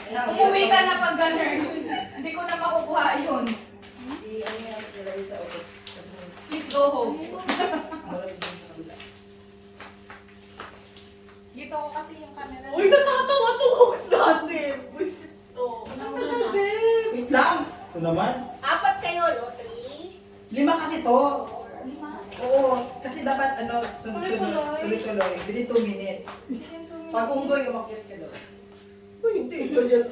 Umuwi ka na pag ganun. Hindi ko na makukuha yun. Hindi, ano yan, nilagay sa auto. Kasi Please go home. maraming din sa kabila. Dito ko kasi yung camera. Uy, natatawa to hooks natin. Buisit to. Ang tagal, babe. Wait lang. Ito naman. 4 kayo, no? 3? 5 kasi to. Lima. Oo. Kasi dapat ano, sunod-sunod. Tuloy-tuloy. Tuloy-tuloy. Within 2 minutes. Pag unggoy, umakyat ka daw. Uy, hindi. Ganyan.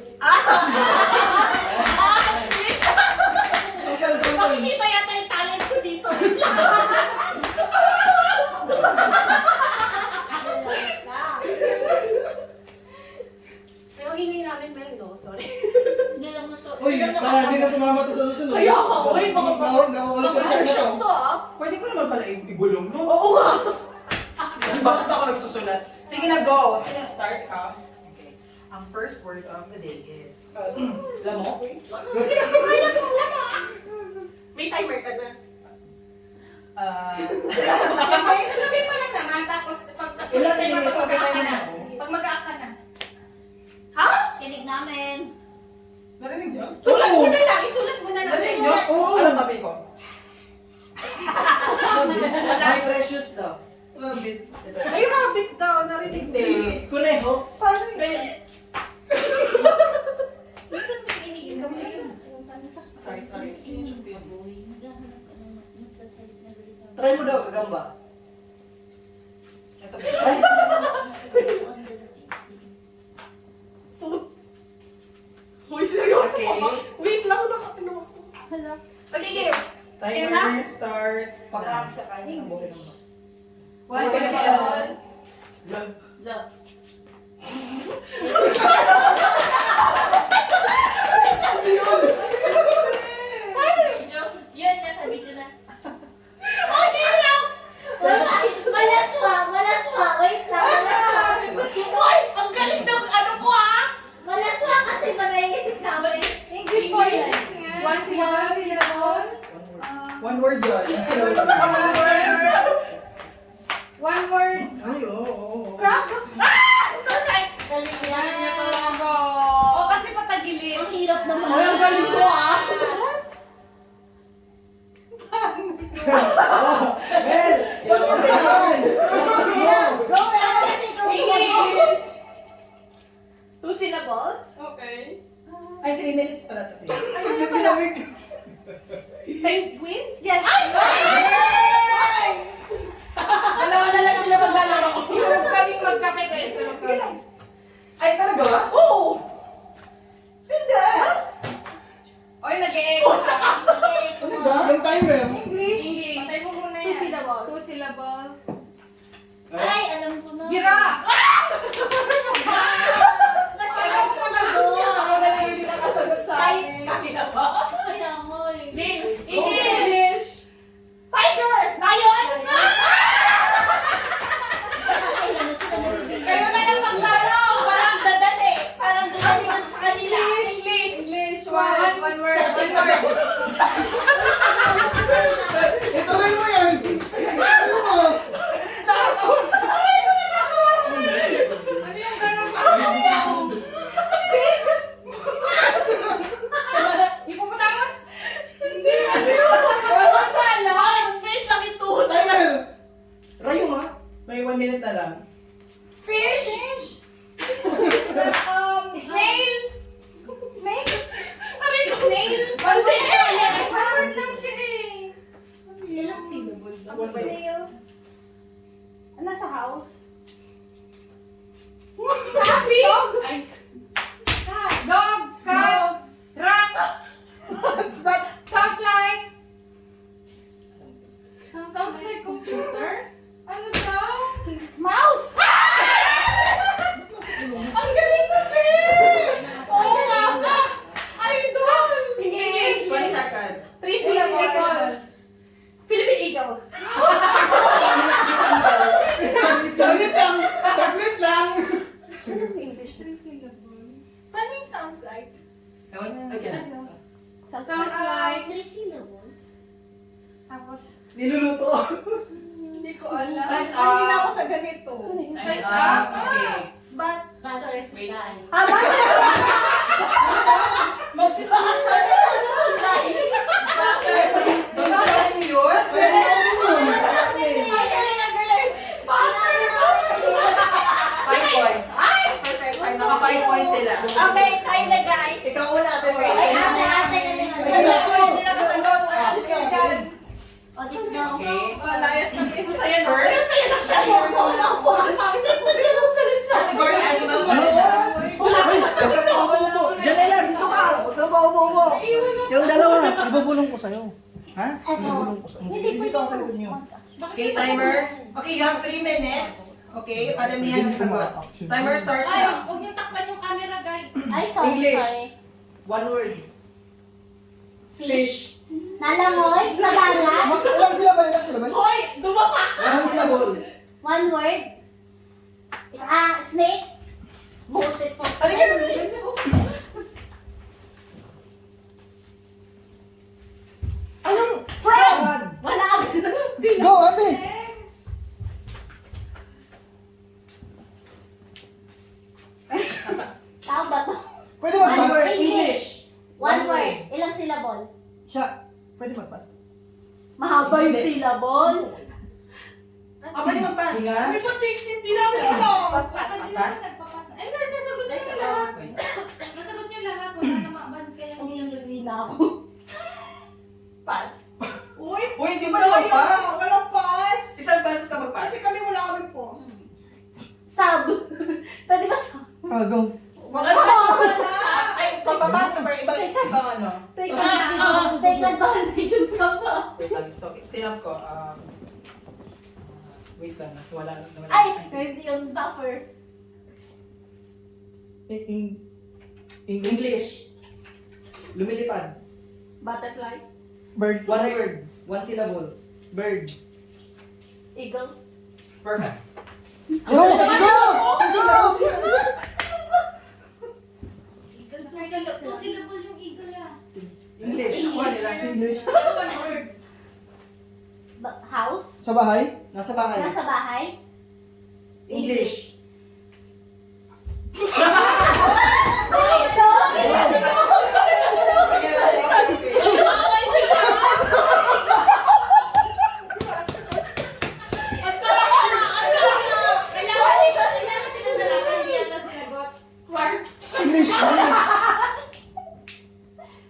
Sukal, sukal. Makikita yata yung talent ko dito. Pero hingi namin Mel, no? Sorry. Hindi lang na to. Uy, baka hindi na sumama to sa susunod. Kaya nga, uy, baka Nakawal ko siya na to. to, ah. Pwede ko naman pala ibulong, no? Oo nga. Bakit ako nagsusulat? Sige na, go! Sige, start ka. Okay. Ang first word of the day is... Lamo? May timer ka na. Okay, sasabihin mo lang naman. Tapos pag Ilan timer, minutes? pag mag-aak ka na. Okay. Pag mag-aak ka na. Ha? Kinig namin. Narinig niyo? Sulat mo na lang. Isulat mo na lang. Narinig niyo? Oo. Ano sabi ko? My precious daw. Rabbit. Ay, rabbit daw. Narinig Hindi. din. Kuneho? Paano yun? Minsan may iniin Ikaw yun. Sorry. Screenshot ko yun. Try mo daw, kagamba. Ito ba? Uy, seryoso Okay. ka ba? Wait lang, nakatino ako. Hala. Okay, game. Timer starts. Pag-aas ka kanin. One syllable. Love. Yan, nasa video na. Ang hirap! Malaswa, wait lang, malaswa. Uy, ang galing ng ano ko ah! Malaswa kasi manaisip namin. English voice. One syllable. One word yun. One word. Ay, oo. Cross? Ah! Perfect! Galing yan. Talaga. O kasi patagilid. Ang hirap naman. Ay, ang galing ko ah! Mel! Wala kasi yan. Go, kasi ikaw English. 2 syllables? Okay. Ay, 3 minutes pala to. Ay, malamig. Penguin? Yes! Dalawa na lang sila maglalaro. Mas kaming magkape ito. Ay, talaga ba? Oo! Hindi. Oy, nag-e-echo siya. Talaga? Yung timer. English. Patay mo muna yan. 2 syllables. 2 syllables. Ay, alam ko na. Giraffe. Alam ko na go. Ako na lang hindi nakasagot sa Kahit akin. kaya ba? Kaya nga eh. Name. English. Tiger! Lion! Kayo na yung maglaro. Parang dadali. Parang dadali man sa kanila. English. One word. One word. Ito rin mo yan. Ano mo? Ano yung gano'n? Hippopotamus? Hindi. Wala na lang. Wait lang ito. Timer. Rayong ha? May 1 minute na lang. Fish. Snail. Snake? Aray ko. Snail. One word lang. One word lang siya eh. Ilang syllable ba? One word. Nasa house. Fish. Ay. Dog. Cat. Rat. What's that? Sounds like. Sounds like computer. Ano daw? Mouse! Ang galing ko, Be! Oo nga! Idol! English! 20 seconds. 3 syllables. Philippine Eagle. Saglit lang. Saglit lang. English. 3 syllables. Paano yung sounds like? Ewan, again. Sounds like. 3 syllable. Tapos, Niluluto. Hindi ko alam. Time's Hindi na up. ako sa ganito. Time's up. Okay. but, Butterfly. ah, bakit? Okay, tayo na guys. Ikaw una, ate. Ay, ate. Hindi nakasagot. Alis ka dyan. O, dito na ako. Okay. Layas na kayo. Masaya na. First, Masaya na siya. Wala ko. Sakto dyan ang salit sa akin. category animal. Janela, dito ka! Huwag kang paubo-ubo. Yung dalawa, ibubulong ko sa'yo. Ha? Ibubulong ko sa'yo. Hindi ka sagot niyo. Okay, timer. Okay, you have 3 minutes. Okay, padamihan ng sagot. Timer starts Ay, now. huwag niyo takpan yung camera, guys. Ay, sorry, English. sorry. One word. Fish. Nalangoy sa dagat. Ilang syllable? Ilang syllable? Hoy, dumapa ka. Ilang syllable? One word. Snake. Butit po. Halika na. Anong? Frog. Wala. Go, ate! Tao ba to? Pwede One mag-pass. word. English. One word. Ilang syllable? Siya. Pwede mag-pass. Mahaba yung Hindi. syllable. Pwede mag-pass. Hinga. Hindi ba hindi namin ito? Pass. Nagpapas. Ay, nasagot niyo sa lahat. Nasagot niyo lahat. Wala na maban kaya Ang hindi. lagi na ako. Pass. Uy, Uy, di ba mag-pass? Walang pass. Isang pass sa mag-pass. Kasi kami wala kami pause. Sub. Pwede ba sub? Go. Ay, pagpapass number, ibang ano. Take advantage yung sub. Wait lang. So, sinap ko. Wait lang. Wala lang naman. Ay, hindi yung buffer. English. Lumilipad. Butterfly. Bird. One word. One syllable. Bird. Eagle. Perfect. Go! Go! Two syllable yung eagle ah. English. Kuha nila. English. One word. House. Sa bahay? Nasa bahay. Nasa bahay. English. Kailangan tinadalakan. Hindi yata sinagot. English.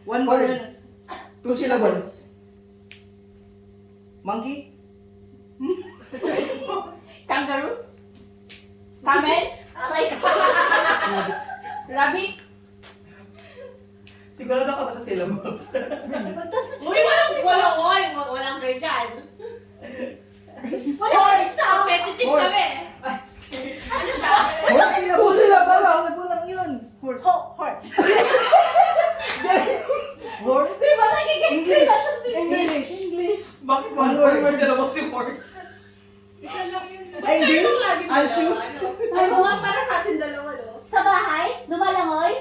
One word. Two syllables. Monkey? Kangaroo. Camel. Rabbit. Sigurado ka ba sa syllables? Uy, walang ganyan. Wala kasi sub. Competitive Horse. kami. Ano siya? Horse syllable. Two syllable. Walang yun. Horse. Horse. Horse? Di ba nagiging English. sila sa sila? English. English. Bakit One one word. word syllable si horse? Isa lang yun. Angry? Anxious? Ay, mga para sa atin dalawa, no? Sa bahay, lumalangoy.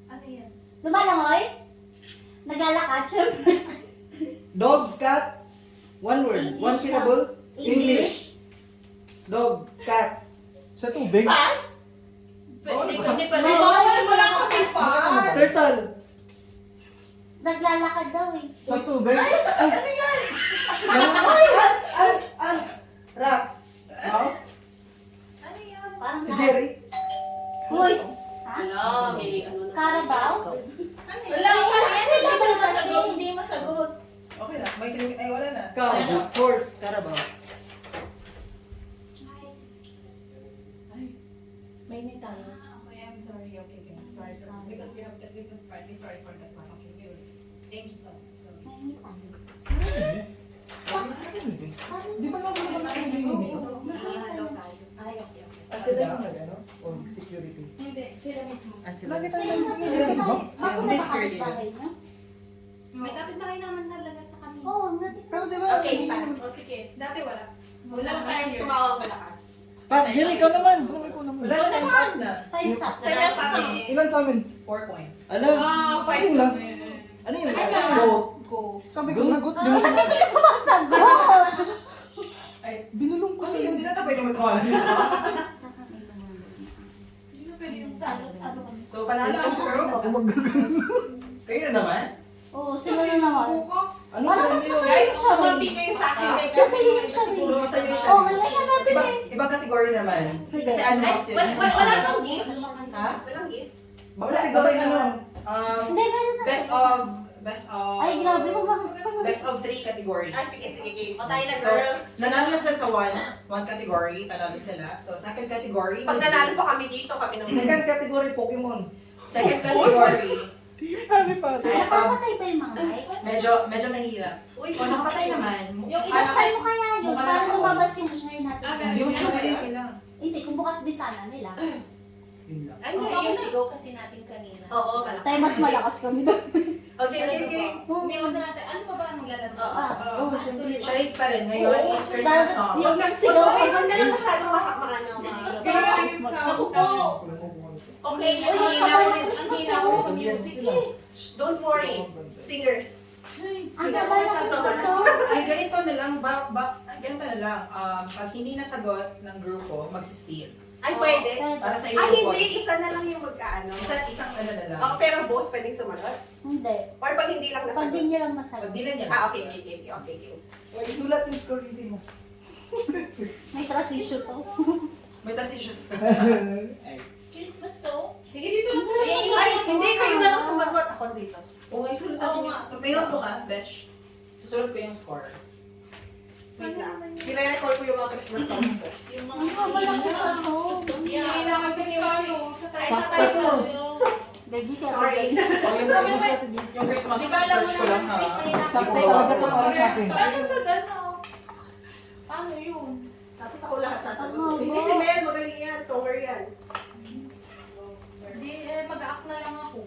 Ano yan? Lumalangoy. Naglalakad, syempre. Dog, cat. One word. One English syllable. English. Dog, cat. Sa tubig. Pass. Pwede pa rin. Wala kami pass. Turtle. Naglalakad daw eh. Sa tubig. Ay, ano yan? Rat. Mouse. Ano yan? Parang Si Jerry. Hoy. Ha? Wala, may ano na. Carabao? Ano yan? Wala ka yan. Hindi Wala mo masagot. kasi. Hindi masagot. Okay na. May tinigil. Ay, wala na. Cow. Horse. Carabao. May may tayo. Okay, I'm sorry. Okay. Sorry. Because we have the Christmas party. Sorry for that one. Okay, good. Thank you so much. Di ba lang naman ako hindi? Ay, okay. Sila yung ano? O security? Hindi, sila mismo. Sila. Sila Sila mismo? Miss Curly. May kapitbahay naman talaga na kami. Oo, natin. Pero di ba? Okay, pass. O sige, dati wala. Wala tayong tumawag malakas. Pass, Jerry, ikaw naman. Ikaw naman. Wala na. Time's up na. Time's up. Kaya pa kami. Ilan sa amin? 4 points. Alam. Five Ano yung last? kami. Ano yung Ay, last? last. Go. Sabi ko nagot. Di mo Bakit sagot. hindi ka sumasagot? Ay, Binulong ko kasi sa'yo. hindi na tapay naman kawalan nila. Tsaka may tumulong. Hindi na pwede yung Ano kami? So, panalo ang girl. Ako mag-gagano. Kayo na naman. Oo, sino yun naman? Bukos. Ano Parang ba mas yun? masaya Guys, siya rin. tumabi kayo sa akin. Kasi yun siya rin. Siguro masaya siya. Oo, malayan natin Iba, eh. ibang category naman. Sige. Kasi animals yun. Wala kang gift. Ha? Walang gift. Wala, gabay ano. Hindi, meron na. Best of... Ay, grabe mo mga. Best of 3 categories. Ah, sige, sige, game. O tayo na, So, girls. nanalo na sila sa one category, panalo sila. So, second category. Pag nanalo pa kami dito, kami naman. Second category, Pokemon. Second category. Ano pa? Nakapatay pa yung mga mic? Medyo mahirap. Uy, O, nakapatay naman. Yung Ibuksan mo kaya yun Mukha para na ako. lumabas yung ingay natin. Hindi mo sila lang. Hindi, kung bukas bintana nila. Yun lang. Ano Okay, yung yung sigaw? sigaw kasi natin kanina. Oo, malaki. Tayo mas malakas kami doon. Okay, okay, okay. Umiwas na natin. Ano pa ba ang maglalaro? Oh, syempre. Charades pa rin. Ngayon is Christmas songs. Yung sigaw ko. Huwag na lang masyado maano. Ako po. Okay, Uy, ang yung hina sabaw ko na din- ang Christmas hina ko din sa song. music eh. Don't worry, singers. Ang ganda ng sa song. Ay, ganito na lang. Ganito na lang. Pag hindi nasagot ng grupo, magsisteal. Ay, pwede. Para sa iyo. Ay, hindi. Isa na lang yung magkaano. Isang ano na lang. Oh, pero both pwedeng sumagot. Hindi. Or pag hindi lang Pag nasagot. di niya lang Pag nasagot. di lang yan. Ah, okay, game. Okay, game. Uy, isulat yung score hindi mo. May trust issue to. May transitions ka. Christmas song? Sige, dito lang po. Ay, hindi. Kayo na lang sumagot. Ako dito. Okay, sulat natin yung... May notebook ka, Besh? Susulat ko yung score. Wait na. I-record ko yung mga Christmas songs ko. Ang haba lang sa song. Hindi na kasi yung ano, sa Sakto title. Gagi ka. Sorry. Yung Christmas Hindi ka alam mo search ko lang ha. naman, Sakto talaga to para sa akin. Ano mag-ano? Paano yun? Tapos ako lahat sasagot. Ano, Hindi si Mel, magaling yan. Songer yan. Hindi, mag-act na lang ako.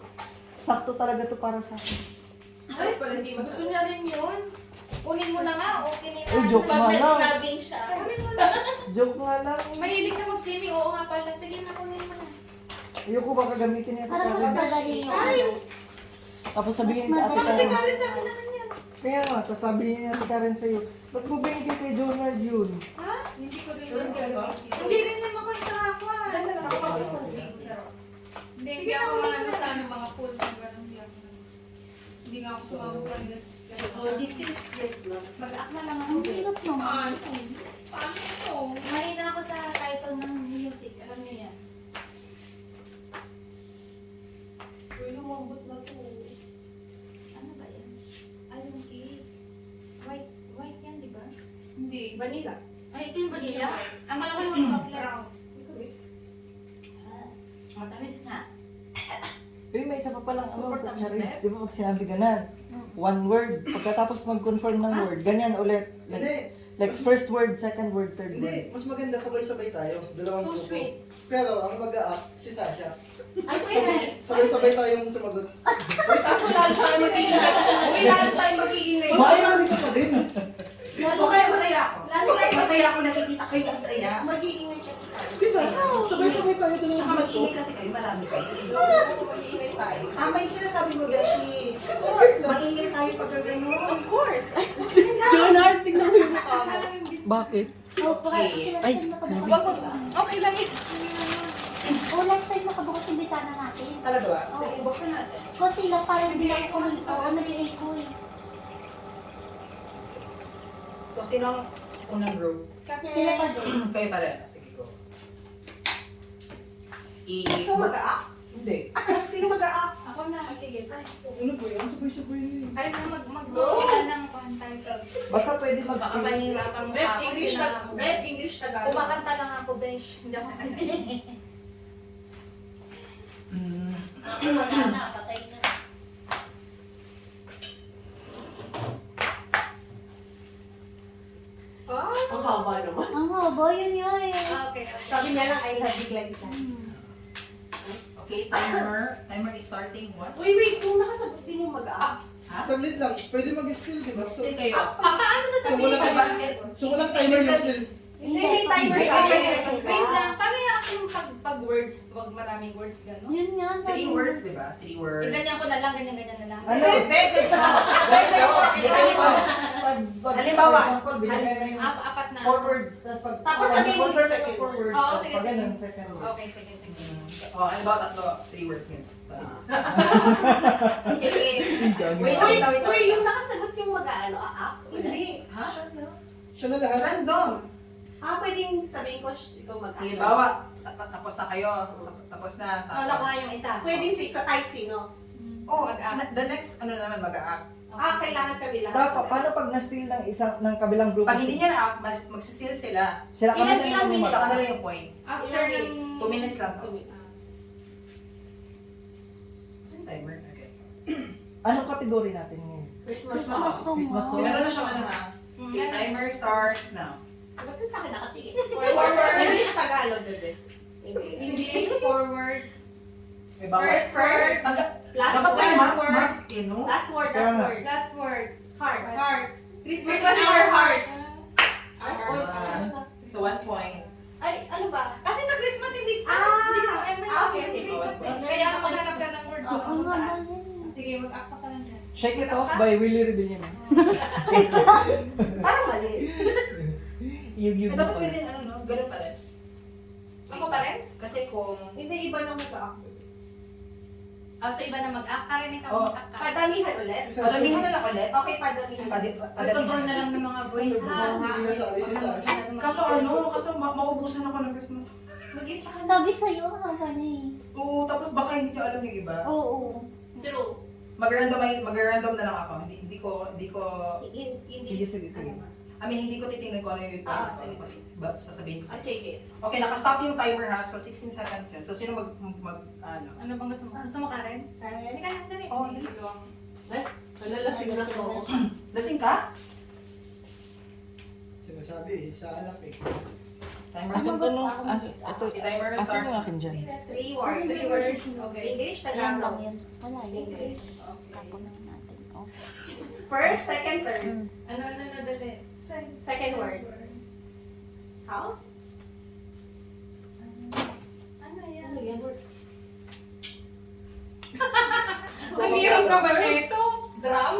Sakto talaga to para sa akin. Ay, pala hindi Gusto masagot. niya rin yun. Kunin mo na nga, okay na Uy, joke nga lang. siya. Kunin mo na. Joke nga lang. Mahilig ka mag-swimming, oo nga pala. Sige na, kunin mo na. Ayoko baka gamitin ito. Parang mas madali yung Karin! Tapos sabihin Mas ka ate Bakit si Karen. Karen sa akin naman yan? Kaya nga, tapos sabihin niya ate Karen sa'yo. Ba't mo binigay kay Jonard yun? Ha? Hindi ko rin Sure yun ka ba? gagawin. Hindi rin yan makasara ako ah. Hindi, hindi ako ano sa ano, mga pool na gano'n. Hindi nga ako sumama sa kanila. Oh, this is Christmas. Mag-act na lang ako. Ang hirap naman. Paano ito? Mahina ako sa title ng music. Alam niyo yan. Uy, lumambot na to. Ano ba yan? Ay, yung cake. White yan, di ba? Hindi. Vanilla. Ay, ito yung vanilla? Ang malaki naman chocolate. Ito, miss. Matamit na. Uy, may isa pa palang ano sa charades. Di ba pag sinabi ganan? One word. Pagkatapos mag-confirm ng word, ganyan ulit. Hindi, Like first word, second word, third word. hindi. Mas maganda sabay-sabay tayo. Dalawang So grupo. sweet. Pero ang mag-a-up, si Sasha. Ay, pwede. Sabay-sabay tayong sumagot. Kaso lalo tayo mag-iingay. Uy, lalo tayo mag-iingay. Mahirap ka pa din. Okay, masaya ako. Lalo tayo Masaya ako nakikita kayo masaya. mag-iingay kasi tayo. Di ba? Sabay-sabay tayo Saka dalawang mag-ingay grupo. kasi kayo, marami kayo. Mag-iingay tayo. Tama yung sinasabi mo, Beshi. Mag-ingay tayo pagka gano'n. Of course. Jonard, tignan mo yung mukha mo. Bakit? Ay, Ay, Okay lang yun. Oh, last time nakabukas yung bitana natin. Talaga ba? Sige, buksan natin. Konti lang, parang hindi ako nag-echo eh. So, sino ang unang group? Sila pa din. Kayo pa rin. Sige, go. Ikaw mag-a-act? Hindi. Sino mag-a-act? Ako na. Okay, game. Ano po yan? Sabay-sabay na yun. Ay, mag-buksan ng title. Basta pwede Baka mag-skip. mahirapan mo Rep ako. English Hindi na. ako. Rep English Tagalog. Kumakanta lang ako, besh. Hindi ako. Oh, Ang haba naman. Ang haba, yun yun eh. okay. Sabi niya lang, I love bigla isa. Okay, timer. Timer is starting. What? Uy, wait. Kung nakasagot din yung mag-a-act. Ha? Saglit lang. Pwede mag-steal, di ba? Sige kayo. Paano So, wala sa So, walang timer yung steal. Hindi, may timer Hindi, ka. okay, seconds Wait lang. Paano yung aking pag-words? Wag maraming words, gano'n? Yun nga. 3 words, di ba? 3 words. Ganyan ko na lang, ganyan na lang. Ano? Halimbawa. binigay na yung Apat na. 4 words. Tapos pag Tapos sabihin mo confirm yung na second 4 words. Oo, tapos sige, pag sige. ganun, second word. Okay, sige, sige. Oh, ano ba? Tatlo. 3 words yun. Wait, Wait, wait. Uy, yung nakasagot yung mag-a-ano, a-act? Hindi. Ha? Siya na lahat. Random. Pwedeng sabihin ko, ikaw mag-act. Halimbawa, tapos na kayo. Tapos na. Oh, nakuha yung isa. Pwedeng kahit sino. Oh, the next, ano naman, mag-a-act. Kailangan kami lahat. Dapat, paano pag na-steal ng kabilang grupo? Pag hindi niya na-act, magsisteal sila. Sila kami Ilang na minutes? Sa kanila yung points. After ng... 2 minutes lang to. Saan timer? Okay. Anong kategory natin ngayon? Christmas Christmas song. Christmas song. Meron na siyang ano ha. Mm. See, timer starts now. Ba't sa akin nakatingin? Forward. English, Tagalog, bebe. English, forwards. May bawas. First. Last Dapat may word. mask eh, no? Last word, Kaya last nga. word. Last word. Heart. Heart. Christmas Christmas in in our our hearts. So 1 point. Ay, ano ba? Kasi sa Christmas hindi ko ever okay, yung okay. Christmas eh. Okay. Kaya maghanap ka ng word Oo kung nga saan. yan. Sige, mag-act ka lang dyan. Shake It Off by Willie Rebellion. Parang mali. Yung Dapat pwede ano no? Ganun pa rin. Ako pa rin? Kasi kung... Hindi, iba nung mag-act. So iba na mag-act ka rin, ikaw Oh. mag-act ka. Padamihan ulit. Padamihan na lang ulit. Okay, padamihan. Control na lang ng mga voice ha. Hindi na sa alis sa akin. Kaso maubusan ako ng Christmas. Mag-isa ka na. Sabi sa'yo, haba na eh. Oo, tapos baka hindi nyo alam yung iba. Oo. True. Mag-random na lang ako. Hindi ko Sige, sige, sige. hindi ko titingnan kung ano yung Sige. kasi sasabihin ko sa Okay. Okay, naka-stop yung timer ha. So 16 seconds yun. So sino ano? Ano bang gusto mo? Gusto mo Karen? Karen, hindi ka lang dali. Oh, dali lang. Ano lasing na to? Lasing ka? Sinasabi, sa alak eh. Timer Asan starts. to no? Ito, Timer asan starts. yung akin dyan? 3 words. 3 words. Okay. English, Ayan lang Tagalog. yun. Wala yun. English. Okay. Tapunan natin. Okay. First, second, third. Ano, dali. Second word. House? Ano yan? Ano yan? Ang hirap naman ito. Drum?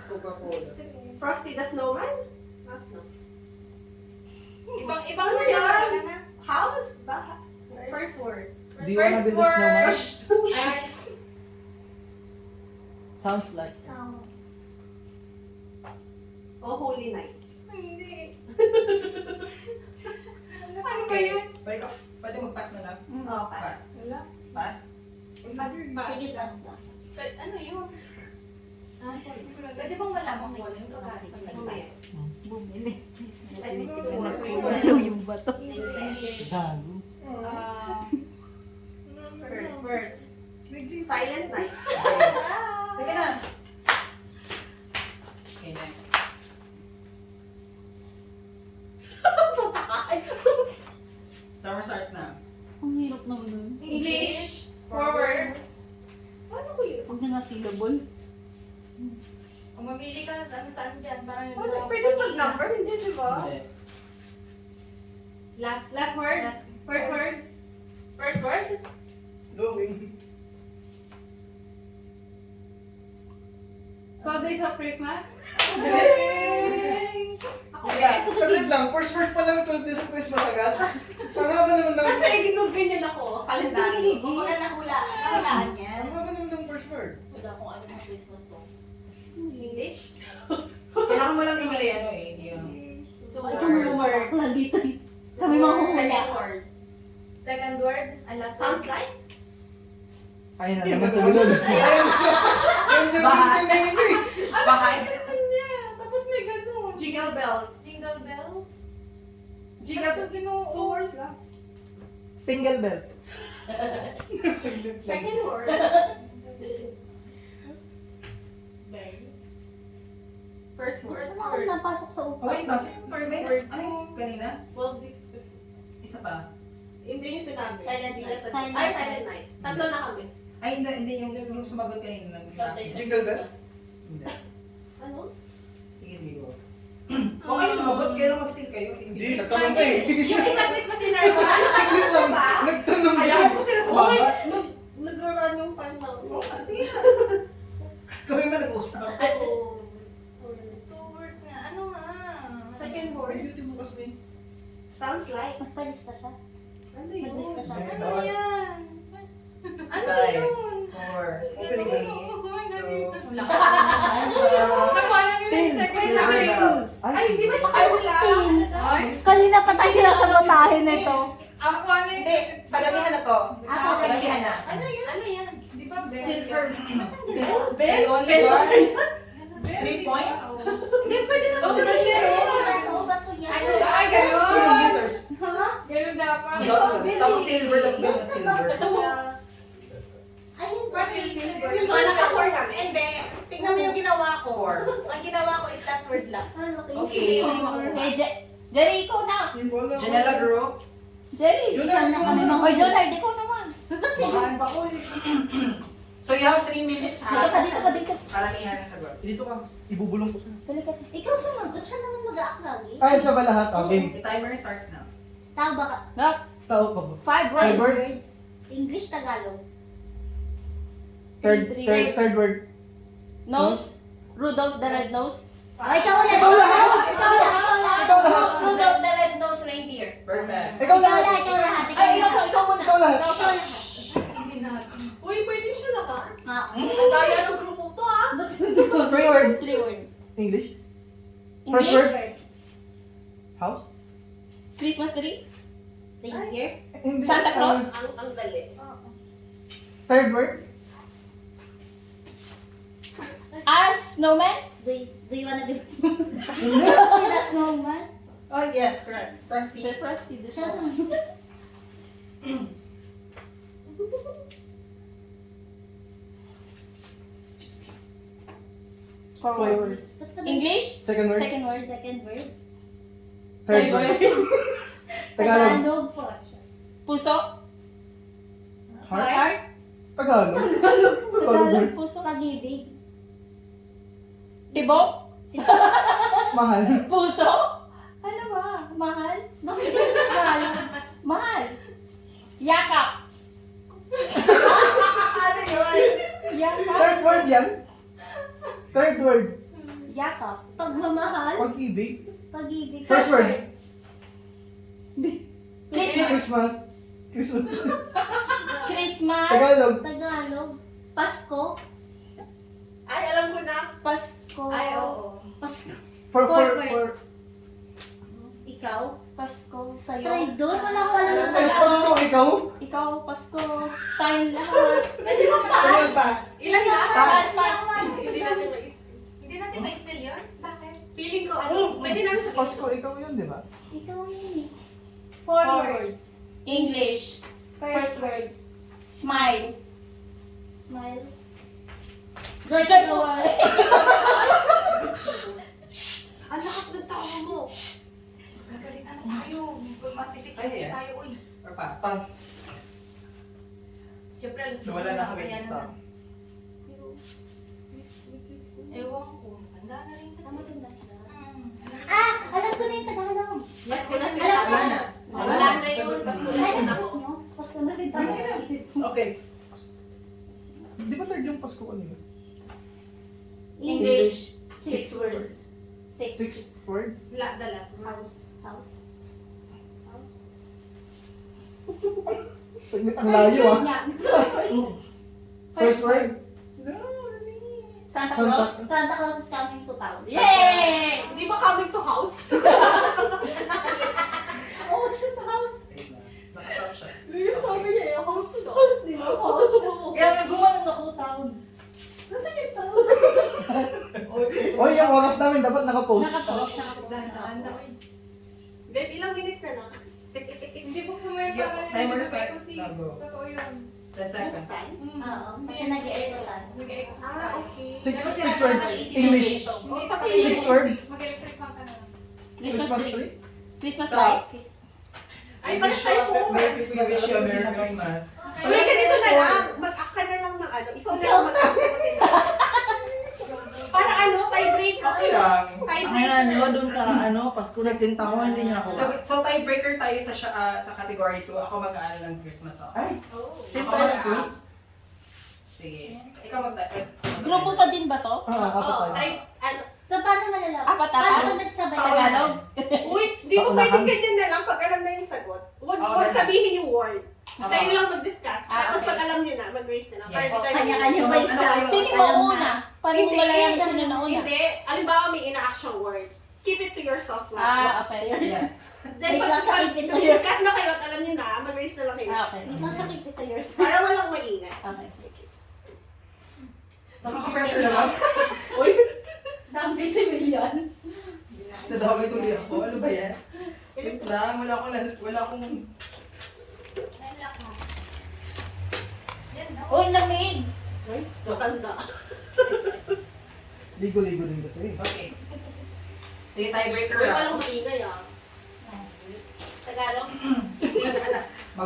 Coca-Cola. Frosty the Snowman? No. Ibang Ano word na yan? wala na. House? First word. Do you wanna First build a snowman? word. Ay, Sounds like. Oh, Holy Night. hindi. Ano ba yun? Pwede mag-pass na lang. Oh, pass. Wala. Pass. Pass. Sige, basta. But ano yun? Pwede bang malaman ko ano yung pagkakas? Bumili. Second Ito yung bato. English. Gago. First. Silent Night. Teka na. Okay, next. Timer starts now. Ang hirap naman nun. English. Forwards. Paano ko yun? Huwag na nga syllable. Kung mamili ka, ano saan dyan? Parang yung Paano? Pwede mag-number? Hindi, di ba? Hindi. Last word? First word? First word? Going. Publish of Christmas? Ako Yeah. Saglit lang, first word pa lang 12 days of Christmas agad. Pangaba naman ng... Kasi ginugganyan ako. Kalendaryo. Kung wala nahulaan yan. Pangaba naman ng first word. Wala akong alam ng Christmas song. English. Kailangan mo lang yung ano eh. Yung... Ito mga word. Nandito. Kami mga hula. Second word. Second word? Ang last word? Sounds like? Ayun na naman sa lulod. Yan yung name eh. Bahay? Tapos may ganun. Jingle bells. Jingle bells? Jingle Tapos ginoo. Two words lang. Tingle bells. Saglit lang. Second word. First word. First Wala word. akong napasok sa upa. Wait, kasi... First Wait, word. ano yung kanina? 12 days. Isa pa. Hindi yung sinabi. Silent night. Ay, silent night. Tatlo na kami. Ay, hindi yung sumagot kanina. Jingle bells? Hindi. Ano? Sige, go. Huwag kayo sumagot, kailan mag-steal kayo. Hindi, nagtanong ka eh. Yung isang Christmas in our hearts. Saglit lang, nagtanong Ayaw ka. ko sila sumagot. Nag-run yung pantaw. Oo, sige na. Gawin mo nag-uusap. Two words nga. Ano nga? Second word. Beauty mo kasi. Sounds like. Magpalista siya. Ano Magpalista yun? siya. Ano yan? Ano Five, yun? 4, opening day. Wala ka. Nakuha na nila yung second Silver word. bells. Ay, hindi ba Ay, wala? Kanina pa tayo sinasabotahin nito. Ako ano yung Hindi, padamihan na to. Padamihan na. Ano yan? Di ba bell? Silver. Bell? So, only got 3 points. Hindi, pwede na Oh, ito. Ano ba to yan? Ano ba? Ay, Sino gano'n! glitters? Ha? Gano'n dapat. Tapos silver lang din, silver. Ayun ba? Pati silver. So, naka-4 kami. Hindi. Tignan mo yung ginawa ko. Ang ginawa ko is last word lang. Okay. Jerry, ikaw na. Wala. Janela Group. Jerry. Yun Saan na kami mga... O, Jonard, ikaw naman. Ba't si... So you have 3 minutes Dito ka, ha. dito ka, dito. Paramihan ang sagot. Dito ka. Ibubulong ko sa'yo. Dali ka. Ikaw sumagot, siya naman mag-aak lagi. Ay, siya ba lahat? Okay. The timer starts now. Tao ba ka? No, Tao ka ba? 5 Five words. words? English, Tagalog. Third word. Nose. Rudolph the Red-Nosed. Oh, ikaw ulit. Ikaw lahat! Ikaw lahat. Ikaw lahat! Rudolph the Red-Nosed Reindeer. Perfect. Ikaw lahat! Ikaw lahat. Ay, ikaw muna. Ikaw lahat! Ikaw lahat. Hindi natin. Uy, pwede siya lahat. Ha? Ang daya ng grupo to ah. Ba't 3 word. 3 words. English. First English. word. House. Christmas tree. Reindeer? Hindi. Santa Claus. Ang dali. Third word. Snowman. Do you wanna do Frosty the Snowman? Oh yes, correct. Frosty. The Frosty the Siya Snowman. lang. Four words. Ba't ka- English. Second word. Second word. Second word? Third word. Tagalog. Tagalog po. Puso. Heart. Heart. Tagalog. Tagalog. Puso. Pag-ibig. Tibok. Mahal. Puso. Ano ba? Mahal. Bakit kasi Tagalog? Mahal. Yakap. Ano yun? Yakap. Third word yan. Third word. Yakap. Pagmamahal? Pag-ibig. Pag-ibig. First word. Christmas. Christmas. Christmas. Christmas. Tagalog. Tagalog. Pasko. Ay, alam ko na. Pasko. Ay, oo. Pasko. For Ikaw. Pasko. Sa'yo. Traidor. Wala ko alam na Ay, Tagalog. Pasko, ikaw? Ikaw, Pasko. Tayong lahat. Pwede mo Ano pass? Ilan na? Pass, pass. Hindi natin mais. Hindi natin ma-steal yun? Bakit? Feeling ko ano. Pwede namin sa Pasko, ikaw yun, di ba? Ikaw yun eh. Four words. English. First word. Smile. Smile. Joy Joyful. Ang lakas ng tao mo. Gagalitan na tayo. Kung masisikin Ay, tayo, uy. Or pass? Pass. Siyempre, gusto Wala na kami kaya isa. naman. Ewan ko. Tanda na rin kasi. Tama tanda siya. Hmm. Ah! Alam ko na yung Tagalog. Yes, ko na Alam sila. ko na. Wala na yun. Pasko na Ay, yun. nasagot nyo? Pasko na si Tama. Okay. Di ba third yung Pasko kanina? English. 6 words. Sixth word? La, the last word. House. House. House. Saglit ang layo ah. First word? Santa Santa. Claus. Santa Claus is coming to town. Yay! Hindi ba coming to house? Oh, siya sa house. Nakastop siya. Yung sabi niya, yung house ko. House, di ba? House siya. Kaya gumanon ako town. Nasaan yung town? Oy, yung oras namin dapat nakapost. Nakapost. Nakapost. Tanda, Nakapost. uy. Babe, ilang minutes na lang? Hindi buksan mo yung Yeah, para timer hindi start. ko sis. Now go. Totoo yun. 10 seconds. Oo. Kasi nag-e-echo tayo. Mag-echo. Ah, okay. Six words. English. Hindi pa Six word. Mag-electric fan ka na lang. Christmas Christmas tree. tree? Christmas Stop. light. Ay, pares tayo po. Merry Christmas. Wish you a Merry Christmas. Uy, ganito na lang. Mag-act ka na lang ng ano. Ikaw na lang mag-act sa matin. Para ano, tie-break. Okay lang. Tie-break. dun sa Pasko na sinta mo, hindi niya So tiebreaker tayo sa category 2. Ako mag-aaral ng Christmas ako. Ay, Simple na groups. Sige. Ikaw Grupo pa din ba to? apat Oo, tayo. type, ano. So, paano malalaman? Apat Paano apat. pag nagsabay? Tagalog. Uy, di mo Paunahan. pwedeng ganyan na lang pag alam na yung sagot. Huwag Oo, huwag ganun. sabihin yung word. Oo. Kayo lang mag-discuss. Ah, Tapos okay. pag alam nyo na, mag-raise na lang. Para Yes. di tayo Kanya-kanya So, ba ano isa? kayo? Sino Alam mo na. una? Para mo Hindi. malayan sino na una. Hindi. Alimbawa may ina-action word. Keep it to yourself lang. Ah, okay. Yes. Then, Wait lang, sakit ito. mag-discuss na kayo at alam nyo na, mag-raise na lang kayo. Ah, okay. Masakit ito yours. Para walang maingay. Okay. Nakaka-pressure naman. Dami si Milian. Nadami tuloy ako. Ano ba yan? Wait lang, wala akong... Uy, lamig! Matanda. Ligo-ligo din kasi. Okay. Sige, tiebreaker Uy, ako. walang maingay ah. Tagalog?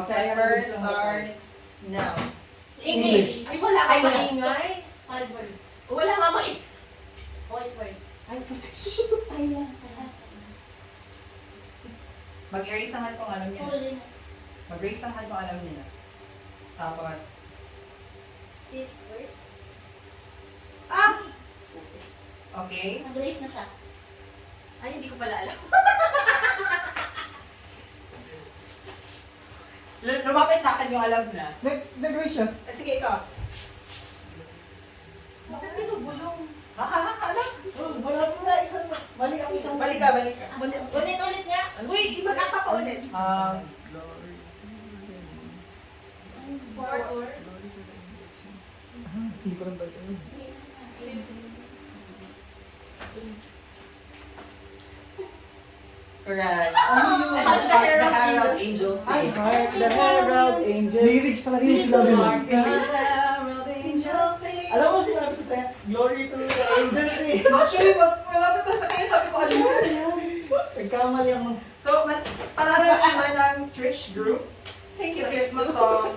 Timer starts now. English. Ay, wala ka Ay, wala. maingay. 5 words. Wala nga maingay. Ay, lang. Mag-erase ang kung alam niyo na. Huli na. Mag-erase ang kung alam niyo na. Tapos, 5th word. Ah! okay? Nag-raise na siya. Ay, hindi ko pala alam. Lumapit sa akin yung alam na. Nag-raise siya. Sige, ikaw. Bakit pinubulong? Alam? Wala po na isang mali ang isang Balik ka, balik ka. Ulit nga. Uy, mag-ata ka ulit. Hindi ko rin ba ito? Correct. The Herald Angels. Ay, Heart the Herald Angels. Lyrics talaga yung sinabi mo. Hark the Herald Angels sing. Alam mo, sinabi ko sa'yo, glory to the angels eh. Actually, malapit na sa kanya, sabi ko, ano yun? Nagkamali ang mga... So, panalo naman ng Trish Group. Thank you. Sa Christmas songs.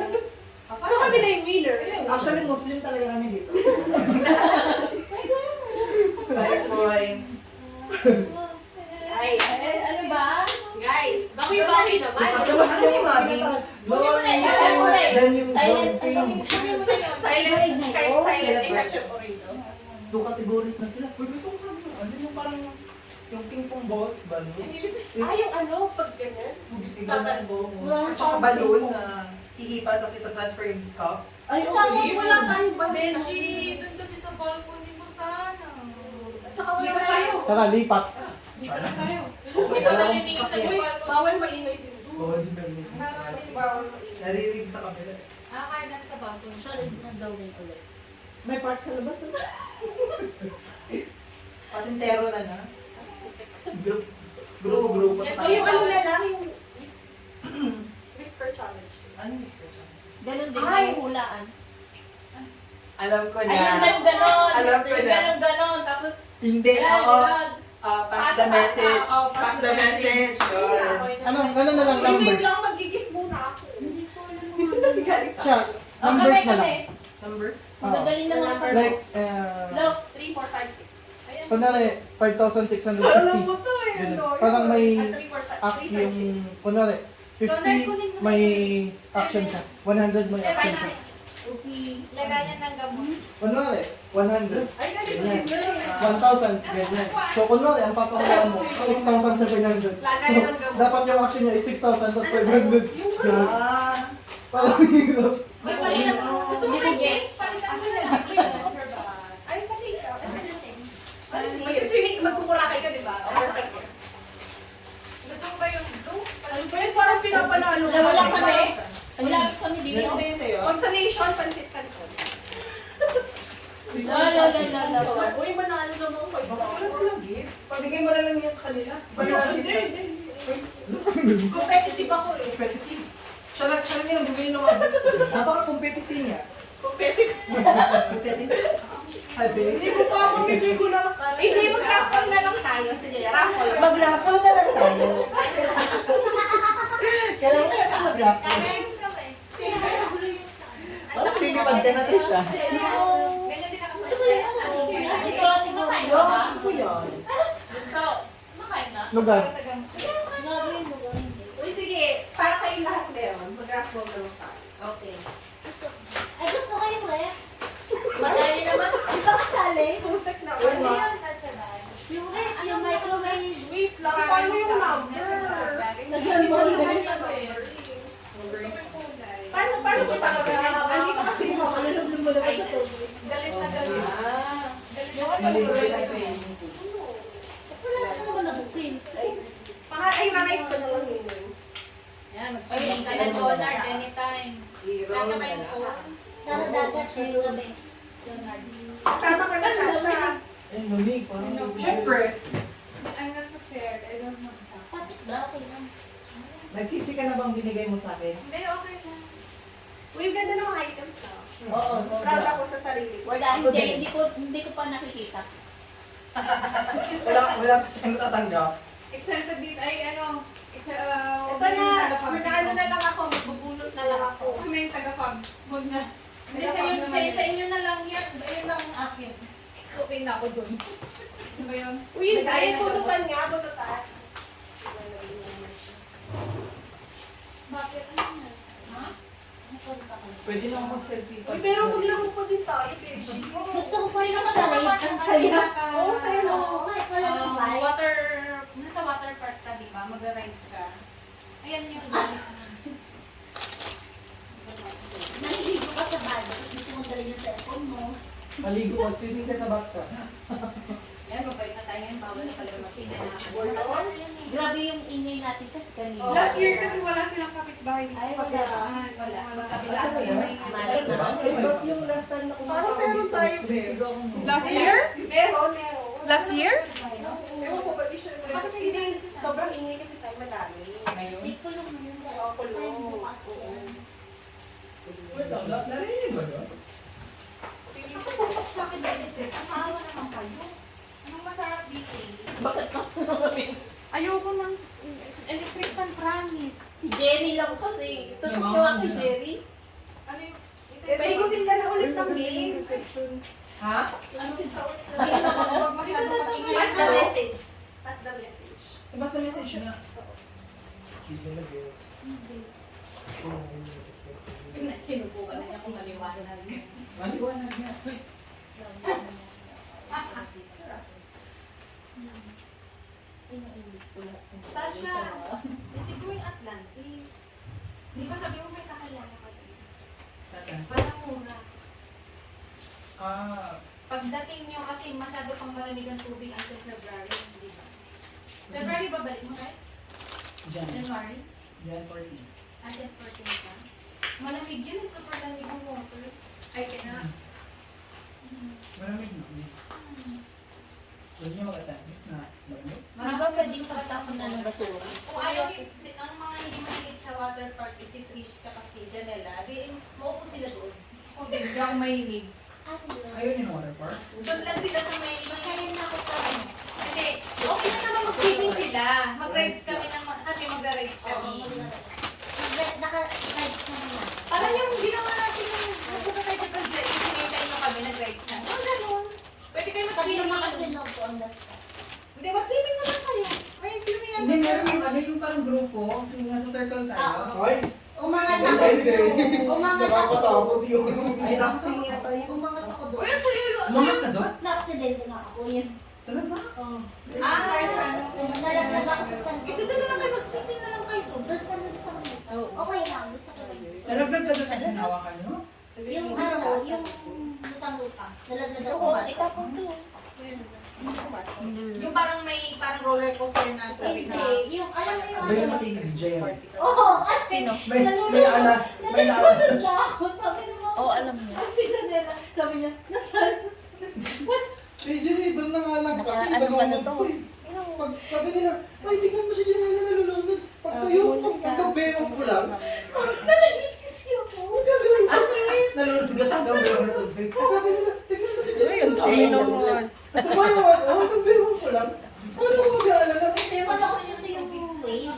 So kami na yung winner. Actually, Muslim talaga kami dito. 5 points. Ay, Ano ba? guys, bawi-bawi naman. Kasi ano yung magings? Glory then yung Silent. King. Silent, kahit silent immersion ko rin. Two categories na sila. Uy, gusto ko sabi yung ano, yung parang yung ping-pong balls, balloon. Ah, yung ano, pag ganyan. Tatalbo mo. At saka balloon na hihipa, tapos ito transfer yung cup. Ay, Wala tayong ba? Beshi, dun kasi sa balcony mo sana. At saka wala Lipat tayo. Tara, lipat. Lipat na tayo. Okay, Ito alam mo nalinig sa sa sakit. balcony. Bawal maingay din doon. Oo, hindi narinig mo sa kasi. Bawal maingay. Narinig sa kabila. Kaya na sa balcony. Sorry, nag-gawin ulit. May part sa labas. Patintero na na. Grupo sa O yung ano na lang, yung whisper challenge. Ano yung expression? Ganun din Ay! yung hulaan. Alam ko na. Ayun, ganon. Alam ko na. Ganon. Tapos, Hindi, ayan, ako. ganon. Pass the message. Pass the message. Yun. Ano na lang, Hindi numbers. lang, mag-gift muna ako. Hindi ko alam mga Galing sa Siya, numbers na lang. Numbers? Magaling na mga parang. Like, Look, 3, 4, 5, 6. Ayan. kunwari, 5,650. Alam mo to eh. Ganun. ano, Parang may At 3, 4, 5, act 3, 5, yung, 6. kunwari, 50 may action siya. 100 may action siya. Lagayan ng gamot. Kunwari, 100. Ay, ganito Ganyan. din yun. 1,000, ganyan. So, kunwari, ang papakulaan mo, 6,700. So, dapat yung action niya is 6,000 plus 500. Ganun. Parang hirap. Uy, palitan. Gusto mo Hindi ng mo games? Palitan mo na. Ay, pati ikaw. Ano Magsiswimming, magkukurakay ka, di ba? Overtake ka. Gusto mo ba yung blue? Ano ba yun? Parang pinapanalo. wala kami. Wala kami dito. Ano ba yun sa'yo? Consolation, pansit canton. La. Uy, manalo naman ko. Baka wala silang gift. Pabigay mo na lang yan sa kanila. Competitive ako eh. Competitive. Siya lang yung nagbibigay ng mga gifts. Napaka-competitive niya. Competitive. Competitive. Hindi ko pa ako, hindi ko na. Hindi, mag-raffle na lang tayo. Sige, raffle. Mag-raffle na lang tayo. Kailangan ka mag-raffle. Parang pinipad ka na siya. Ganyan din ako sa So, kumakain ka ba? Gusto ko yan. So, kumakain na? Lugar. Sa gamot. Gagawin mo, hindi. Uy, sige. Para kayong lahat meron. Mag-raffle na lang tayo. Okay. Ay, gusto ko yung rep. Madali naman. Di ba kasali? Putek na. Yung rep, yung microwave. Wait lang. Paano yung number? Lagyan mo Paano na. yung number? Paano kita mag-raffle? Hindi pa kasi mo. Malulog mo naman sa tubig. Galit na galit. Mali. Wala ka naman nabusin. Ay, nanay ko na lang. mag-swimming ka na, Leonard, anytime. Kakamayin ko. Tara dagat, ngayong gabi. Kasama ka na, Sasha. Eh, Monique, parang... Siyempre. I'm not prepared. I don't know. Patik ba? Okay lang. Nagsisi ka na bang binigay mo sa akin? Hindi, okay lang. Uy, ganda ng mga items na. Oo, Proud ako sa sarili ko. Wala, hindi ko pa nakikita. Wala pa siyang natatanggap. Exempted dito, ay ano, Ito na, mag-ano na lang ako, magbubulot na lang ako. Kami yung taga-fab. Huwag na. Hindi, sa inyo na lang yan. Ayun lang ang akin. Okay na ako dun. Ano ba yun? Uy, yun, ay, bunutan nga, bunutan. Bakit? Ano na? Ha? Pwede na ako mag-selfie Uy, pero maglaro pa din tayo, Beshi. Gusto ko pa rin charade. Ang saya. Oo, saya. Kahit wala ng bike. Nasa water park ka, di ba? Magra-rides ka. Ayan yun. Naliligo ka sa bag. Tapos gusto mong dalhin yung cellphone mo. Maligo, mag-swimming ka sa bata. Yan, mabait na tayo yan. Bawal na pala makita na. Grabe yung ingay natin kasi kanina. Last year kasi wala silang kapitbahay dito. Ay, wala. Pagdaan. Wala. Magkabila sila. Malas na ba? Yung last time na parang meron tayo, Beshi. Last year? Meron. Last year? Ewan ko ba, di siya. Bakit hindi? Sobrang ingay kasi tayo madami. ngayon. May kulong mo yung Oo, kulong. time bukas yan. Wait lang, narinig ba yun? Tutok sa akin, Benedict. Asawa naman kayo. Anong masarap dito? Bakit ka namin? Ayoko ng electric fan, promise. Si Jenny lang kasi. Tutok Yung ko mama lang kay niya. Jerry. Ano yung... Paigusin ka na ulit ng link. Ha? Ano si Ayun ako, huwag masyadong mag-ingay. Pass the message. Pass the message. Iba sa message na. Sinubukan na niya kung maliwanag. Maliwanag niya. Sasha, did you bring Atlantis? Di ba sabi mo may kakilala ka dito? Satan. Parang mura. Ah, Pagdating nyo kasi masyado pang malamig ang tubig until February, di ba? February ba balik mo, right? Jan. January? Jan 14. Until 14 ka? Malamig yun, super lamig ang water. I cannot. Malamig na. Pwede niyo mag-attendance na malamig? Di ba pwedeng pakatapon na ng basura? Kung ayaw ang mga hindi mahilig sa water park is si Trish ka kasi Janela, di maupo sila doon. Ako din, hindi ako mahilig. Ano yun? Ayun yung water park. Doon lang sila sa may Masaya na ako sa ano. Kasi okay na naman mag-swimming sila. Mag-rides kami mag-rides kami. Naka-rides naman na. Parang yung ginawa natin yung nagpunta tayo sa Brazil, sinintay nyo kami, nag-rides na. Ang ganun. Pwede kayo Sabi naman kasi mag-swimming. no po on the spot. Hindi, mag-swimming na lang kayo. May swimming Hindi, meron yung ano yung parang grupo. Yung nasa circle tayo. Ay, Umangat Hindi, ako hindi. doon. Umangat ako doon. nakakatakot yun. Ay, rafting yata yun. Umangat ako doon. Uy, actually, Umangat ka doon? Na-aksidente nga ako yun. Talaga? Oo. nalaglag ako sa sand. ito na lang kayo, mag-swimming na lang kayo. Doon sa lutang mo. Okay lang, gusto ko lang. Nalaglag ka doon sa ginawa ka, no? Yung ano, yung lutang-lutang. Nalaglag ako. Oo, itapon to. Yung parang may parang roller coaster na sa Hindi, na. yung alam mo yung Ba yung matinig jail? Oo, kasi May ala. May nalulunod na ako. Sabi ng mga Oo, alam niya. si Janela, sabi niya, nasaan? Usually, doon na nga lang kasi Ano ba na to? Pag sabi nila, ay, tignan mo si Janela nalulunod. Pag tayo, pagkabero ko lang, Nalagigis ako. ang gagawin sa Nalulunod ka sa gabi. Sabi nila, tignan mo si Janela. Ay, naman. Tumayo ako, hanggang bero ko lang. Paano ko mag-aalala? Pero malakas kasi yung wave.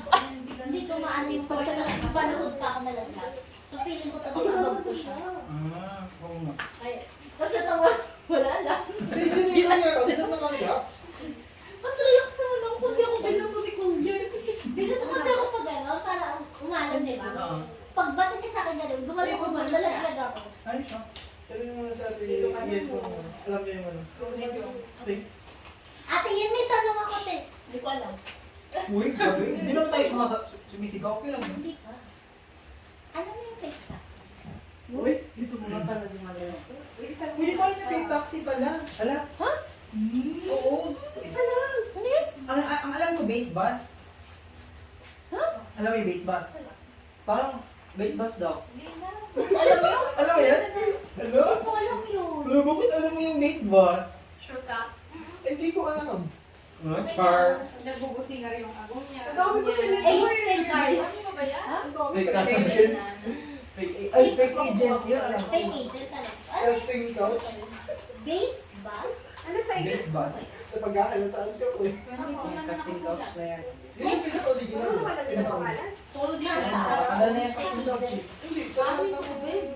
Hindi tumaan yung panood pa ako nalaglag. So feeling ko tatabag ko siya. Ah, oo nga. Ay, kasi tawa, wala lang. Usually, yun nga kasi doon nakarelax. Pag-relax naman ako, hindi ako binato ni Kuya. Binato kasi ako pag ano, para umalan, di ba? Oo. Pag bata niya sa akin gano'n, gumaling ko ba, nalaglag ako. Ay, shucks. Pero yung mga sa atin, yun po, alam niyo yung ano. Pink. Ate, yun may tanong ako, te. Hindi ko alam. Uy, grabe. Hindi naman tayo sumisigaw. Okay lang yun. Hindi pa. Ano mo yung fake tax? Uy, ito mga talagang malas. Hindi ko yung fake taxi pala. Ala? Ha? Oo. Isa lang. Ano yun? Ang alam ko, bait bus. Ha? Alam mo yung bait bus? Parang bait bus daw. Alam mo yan? Ano? Hindi ko alam yun. Ano, bakit alam mo yung mate boss? Sure ka? Hindi ko alam. Char. Nagbubusingar yung agong niya. Ang dami ko siya Ay, fake card. Ano ba yan? Fake ka. Fake na. Ay, fake agent yun. Alam ko. Fake agent talaga. Ano? Testing couch. Date bus? Ano sa inyo? Bait bus. Napag-aakalitaan ka po eh. Casting couch na yan. Yun yung pinaka-original. Ano naman ang pangalan? Todo din. Ano na yan? Fake agent. Hindi, sa lahat ng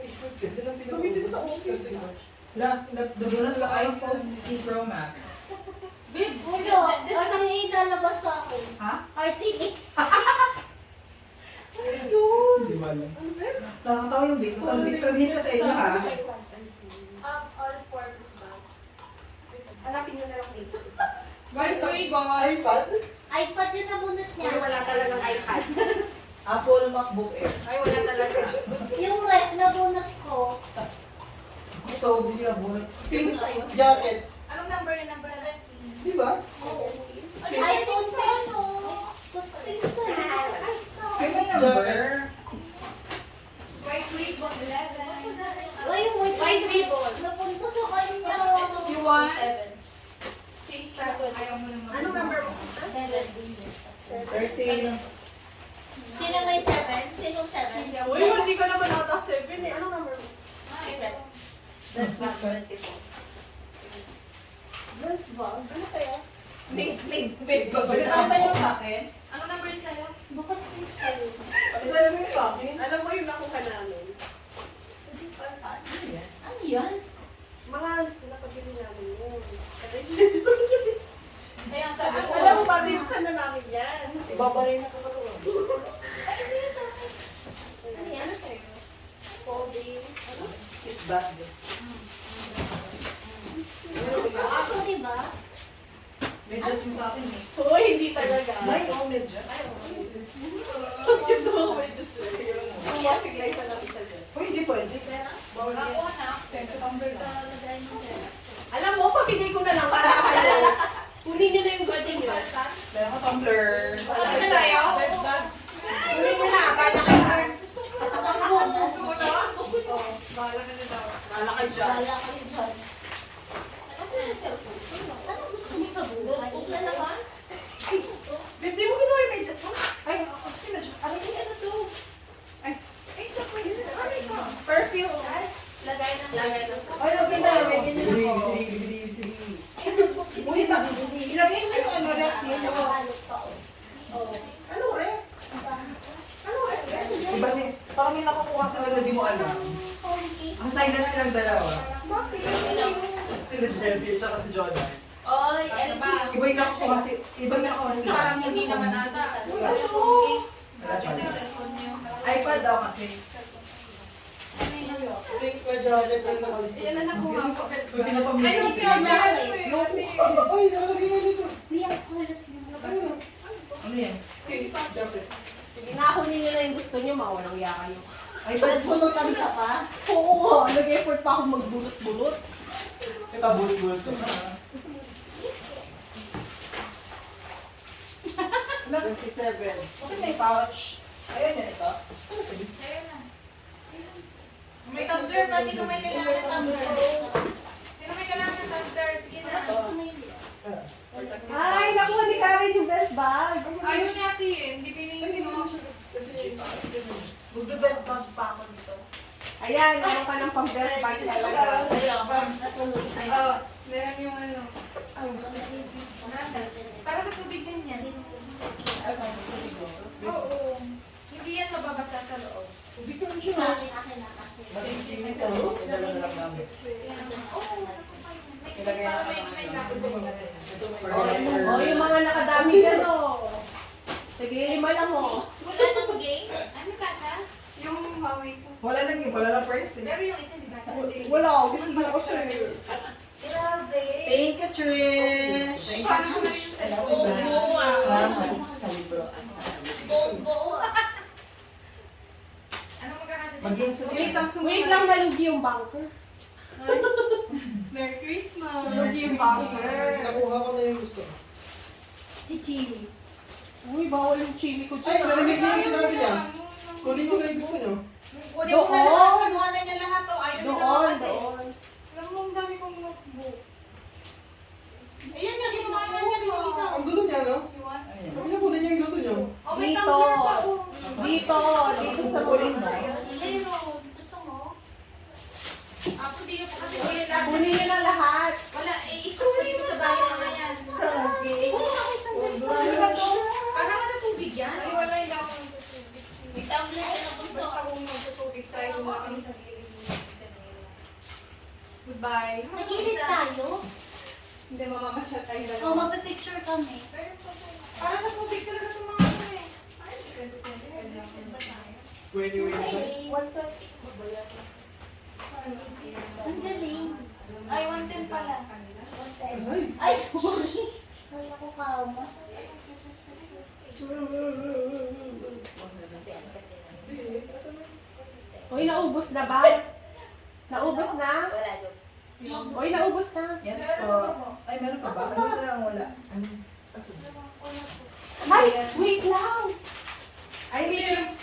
script yun. Yun ang pinaka-original. Testing couch. Nadudulan ka iPhone 16 Pro Max. Babe, Hello, ano yung ilalabas sa akin? Ha? RTA. Hindi mo alam. Nakakatawa yung bait. Sabihin ko sa inyo ha. All purpose ba? Hanapin nyo na lang dito. White ribbon. iPad? iPad yun nabunot niya. Ay, wala talagang iPad. Apple MacBook Air. Ay, wala talaga. Yung ref nabunot ko. Stove din yung bunot. Pink jacket. Anong number yung number na? Di ba? iPhone 10 o. Pinsan. Ay, may number. White ribbon 11. Ay, yung White ribbon. Napunta sa kanya. You want? Change that. Ayaw mo naman. Anong number mo? 13. Sino may 7? Sinong 7? Uy, hindi ka naman ata 7 eh. Anong number mo? That's not 24. Ano sa'yo? Big Pagkakanta niyo sa akin. Anong number yung sa'yo? Bakit pinsan? Pati talaga yung sa akin. Alam mo yung nakuha namin. Ano yan? Mga pinapabili namin yun. Kaya ang sabi ko. Alam mo ba, binuksan na namin yan. Ibabalay na ko ba? Ano yan? Sa'yo? Folding. Ano? It's that. Gusto ako, di ba? Medyas mo sa akin eh. Uy, hindi talaga. Mine oh, medyas. Ito, may gusto. Pumasig lang isa lang isa dyan. Uy, hindi pwede. Bawal Ako yan. na. Tumbler na. Alam mo, pabigay ko na lang para kayo. Kunin nyo na yung gusto nyo. Kaya ko tumbler. Ano na tayo? Kunin nyo na, para kayo. Gusto mo na? Bahala ka na daw. Wala kayo dyan. Wala kayo dyan. Kasi yung cellphone. Ano gusto mo sa buhay? Wala naman. Babe, di mo kinuha yung medyas mo? Ay, sige na. Ano yung ano to? Ay, isa pa yun. Ano isa? Perfume. Lagay ng Lagay na. Ay, okay na. May ganyan Sige, ako. sige, sige. Uy, ilagay mo yung ano ref yun. Nakakalot pa ako. Ano ref? Ano ref? Iba niya. Parang may nakukuha sila na di mo alam. Phone case. Ang silent nilang dalawa. Bakit? Sila Jelly at saka si Jordan. Oy, Ano ba? Iba yung nakukuha si... Iba yung nakukuha si... Parang hindi naman ata. Wala. Yung phone case. Wala siya. Yung cellphone niyo. iPad daw kasi. Pink na jacket. Pink na kalis. Yan na nakuha ko. Yung pinapamili. Ay, yung pinapamili mo yun. Ay, nakalagay nga dito. Hindi, ang kulit mo. Ayun. Ano yan? Pink jacket. Sige na, kunin nyo na yung gusto nyo, mawalang iya kayo. iPad. Bunutan ka pa? Oo, nag-effort pa ako magbulot-bulot. May pabulot-bulot ko na. 27. Bakit may pouch? Ayun yan ito. Ayun na. May tumbler pa. Sino may kailangan ng tumbler? Sino may kailangan ng tumbler? Sige na. Gusto mo yun? Ay, nakuha ni Karen yung best bag. Ayaw niya din. Hindi piningin mo. Magbibelt bag pa ako dito. Ayan, meron ka ng pang-best bag talaga. Ayun. Natulog. Oo. Meron yung ano. Para sa tubig din yan. Oo. Hindi yan mababasa sa loob. Hindi ka rin Sa siya. akin, akin na. Mag-swimming ka, no? Dala na lang namin. Oo. May kapit din. Oh, yung mga nakadami dyan, oh. Sige, lima lang, oh. Wala nang games. Ano kata? Yung Huawei ko. Wala lang yung wala lang first. Pero yung isa hindi kata. Wala, gusto ko siya. Grabe. Thank you, Trish! Paano ko na yung Buo ah. Salamat sa libro. Buo ah. Ano magkakasa? Mag-game sa Wait lang, nalugi yung banker. Merry Christmas! Nalugi yung banker. Nakuha ko na yung gusto. Si Chili. Uy, bawal yung chili ko Ay, dyan. narinig niyo yung sinabi niya. Kunin nyo na yung gusto nyo. Kunin mo na lahat. Kinuha na niya lahat. O, ayaw mo naman kasi. Doon. Alam mo, ang dami kong notebook. Ayan nga, kinuha na niya. Di mo isa. Ang gusto niya, no? You want? Sabi niya kunin niya yung gusto nyo. Oh, may Dito. tumbler pa. Oh. Dito sa pulis na. Ayun, gusto mo? Ako, di na po kasi kunin natin. Kunin niyo na lahat. Wala, i-stop ko dito sa bahay mga yan. Okay. Ano ba to? Para nga sa tubig yan? Ay, wala yung ako ng tubig. Tumbler ka na gusto. Basta kung magtutubig tayo, gumawa kami sa gilid mo. Goodbye. Sa gilid tayo. Hindi, mamamasyal tayo O, dalawa. magpipicture kami. Para sa tubig talaga sa mga ano eh. Wait. Ay, 120. ang galing. Ay, 110 pala. Ay! Ay, sorry. Kala ko kama. Uy, naubos na, Bas? Naubos na? Wala doon. Uy, naubos na. Yes po. Ay, meron pa ba? Ano na wala? Ay, wait lang. Ay,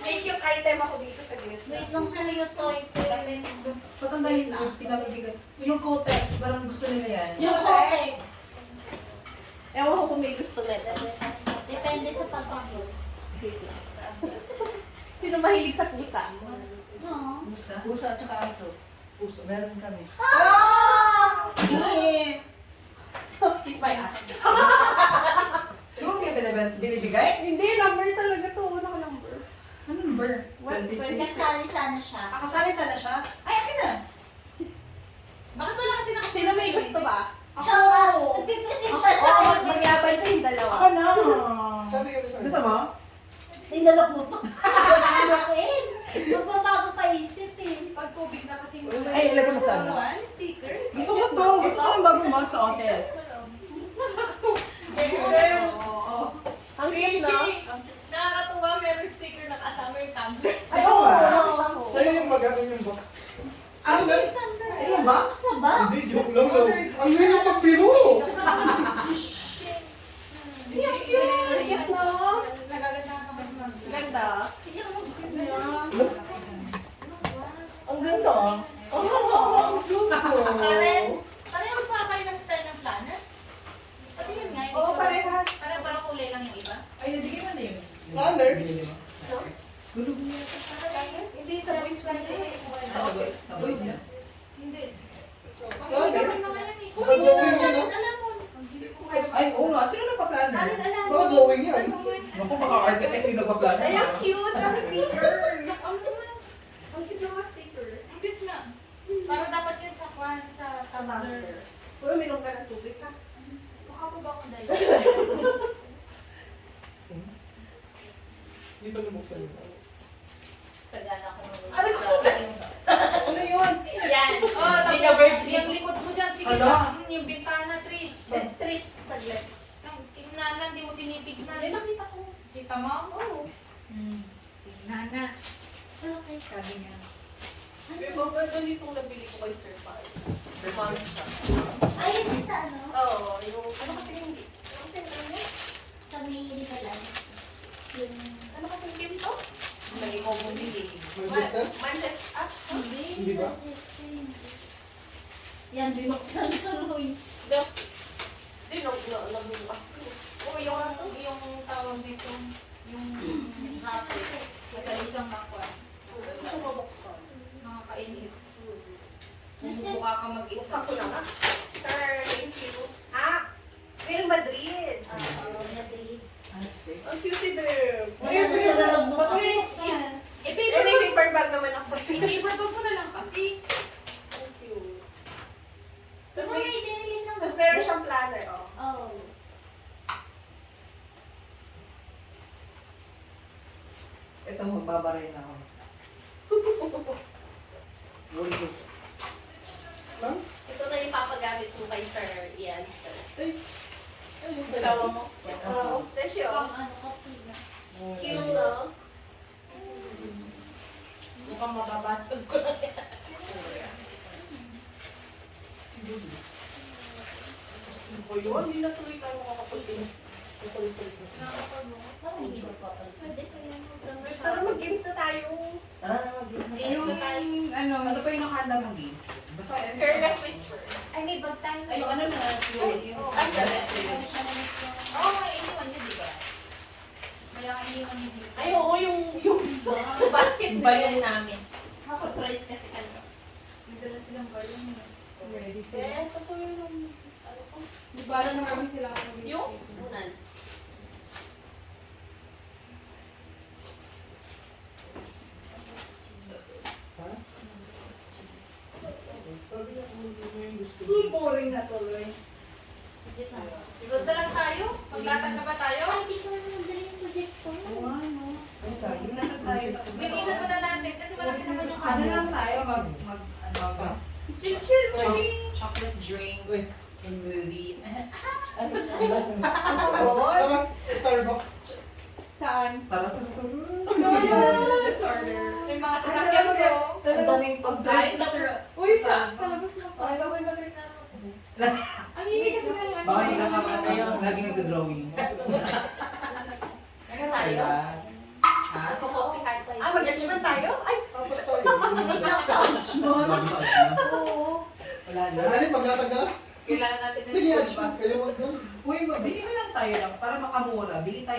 may cute item ako dito sa gilid. Wait lang sa iyo, toy. Patandaan yung pinakabigat. Yung Kotex, parang gusto nila yan. Yung Kotex. Ewan ko kung may gusto nila. Depende sa pagkakot. Sino mahilig sa pusa? No. Musa? Puso at saka aso. Puso, meron kami. Ah! Kiss my ass. Di ba may binibigay? Hindi, number talaga to. Wala ko number. Ano number? 26. Kasali sana siya. Kasali sana siya? Ay, akin na. Bakit wala kasi nakasunod? Sino may gusto ba? Siya nga, nagpipresenta siya. Oo, maglaban pa yung dalawa. Ako na. Sabi ko na Gusto mo? Tinalok mo pa. Nalakin. Magbabago pa isip eh. Pag tubig na kasi Ay, ilagay mo sa ano? One sticker. Gusto ko to. Gusto ko yung bagong mug sa office. Ang cute na. Nakakatuwa, meron sticker na kasama yung tumbler. Ay, oo nga. Sa'yo yung mag-ano yung box. Ang ay, yung box? Sa box. Hindi, joke lang daw. Ang hirap pagpiro! Nagaganda ka mag Ganda. Ang ganda ah. Karen, pareho pa kayo ng style ng planner? Patingin nga. Oo, parehas. Parang kulay lang yung iba. Ay, nadigay mo na yun. Planner? Hindi, sa voice ko na eh. Sa boys yan. Hindi. Planner? Kung hindi Drawing naman, yan, no? alam mo. Ay, oo nga. Sino nagpa-planner? Alin, alam mo. Baka drawing yan. Naku, baka architect yung nagpa-planner. Ay, ang cute. Ang stickers. Ang cute. Ang cute ng mga stickers. Ang cute na. Para dapat yan sa kwan, sa tumbler. Uy, uminom ka ng tubig ha. Baka po ba akong dahil? Hindi pa lumuksan yun. Sagana ko. Ano ko? Ano yun? Yan. Oh, Hindi na virgin. Yung likod mo dyan, sige. Ala. Yung bintana, Trish. Trish, saglit. Tingnan, di mo tinitignan. Ay, nakita ko. Kita mo? Oo. Nana. Okay. Sabi niya. May mga ganitong nabili ko kay Sir Pai. Mami siya. Ay, yun sa ano? Oo, yung... Ano kasi hindi? Ano kasi ano? Sa may Nicolan. Yung... Ano kasi game to? May ko bumili. Manchester? Manchester. Ah, Hindi ba? Yan, binuksan ko Roy. Hindi, nagbukas ko. Oo, yung tawag dito, yung hapon. Madali siyang makuha. Hindi ko mabuksan. Nakakainis. Manchester. Mukha ka mag-isa. Buksan ko na nga. Sir, thank you. Ah, Real Madrid. Madrid. Ang cute din. Kaya na siya na nagbukas. Eh, Eh, may paper bag naman ako. paper bag mo na lang kasi. Ang cute. Tapos may binili ng Tapos meron siyang planner, oh. Oh. Ito, magbabaray na ako. Lang? Ito na yung papagamit ko kay Sir Ian. Sir. Ay, yung Sawa mo? Oo. Fresh yun. Pang ano ka pila. Cute, no? Mukhang mababasag ko na yan. Ano yun? Hindi na tuloy tayo makakapunti. Parang hindi ko papalit. Pwede ko yan. Pero mag-games na tayo. Tara na, mag-games na tayo. Ano pa yung nakahanda mong games? Basta yan. Careless whisper. Ay, may bag tayo. Ay, yung ano na. Yung Oo, nga, iniwan niya, di ba? Kaya nga iniwan niya dito. Ay, oo, yung basketball yun namin. Price kasi ano. May dala silang balon eh. Ready sila. Eh, kaso yung Di ba na kami sila Yung? Unan. Sabi niya kung hindi mo yung gusto. Boring na tuloy. Budget na. Sigod na lang tayo? Maglatag na ba tayo? Ay, hindi ko na madali yung projector. Ay, sorry. Ginatag tayo. Binisan muna natin kasi malaki naman yung Ano lang tayo, ano ba? Chill, movie. Chocolate drink, and movie. Tara, Starbucks. Saan? Tara. Let's order. Yung mga sasakyan ko. ang daming pagkain. Tapos, Uy, sa labas na pa. Ay, bawal mag-rin na ako. Ang ingay kasi ng ano. Baka hindi nakakaano, lagi nagdo-drawing. ano tayo? Ha? Coffee hard tayo. Mag-judgment tayo? Ay, Tapos tayo. Grabe sa odds na. Wala na. Alin, maglatag ka? Kailangan natin ng Sige, school Aj. bus. Kayo mag Uy, bili mo lang tayo lang para makamura. Bili tayo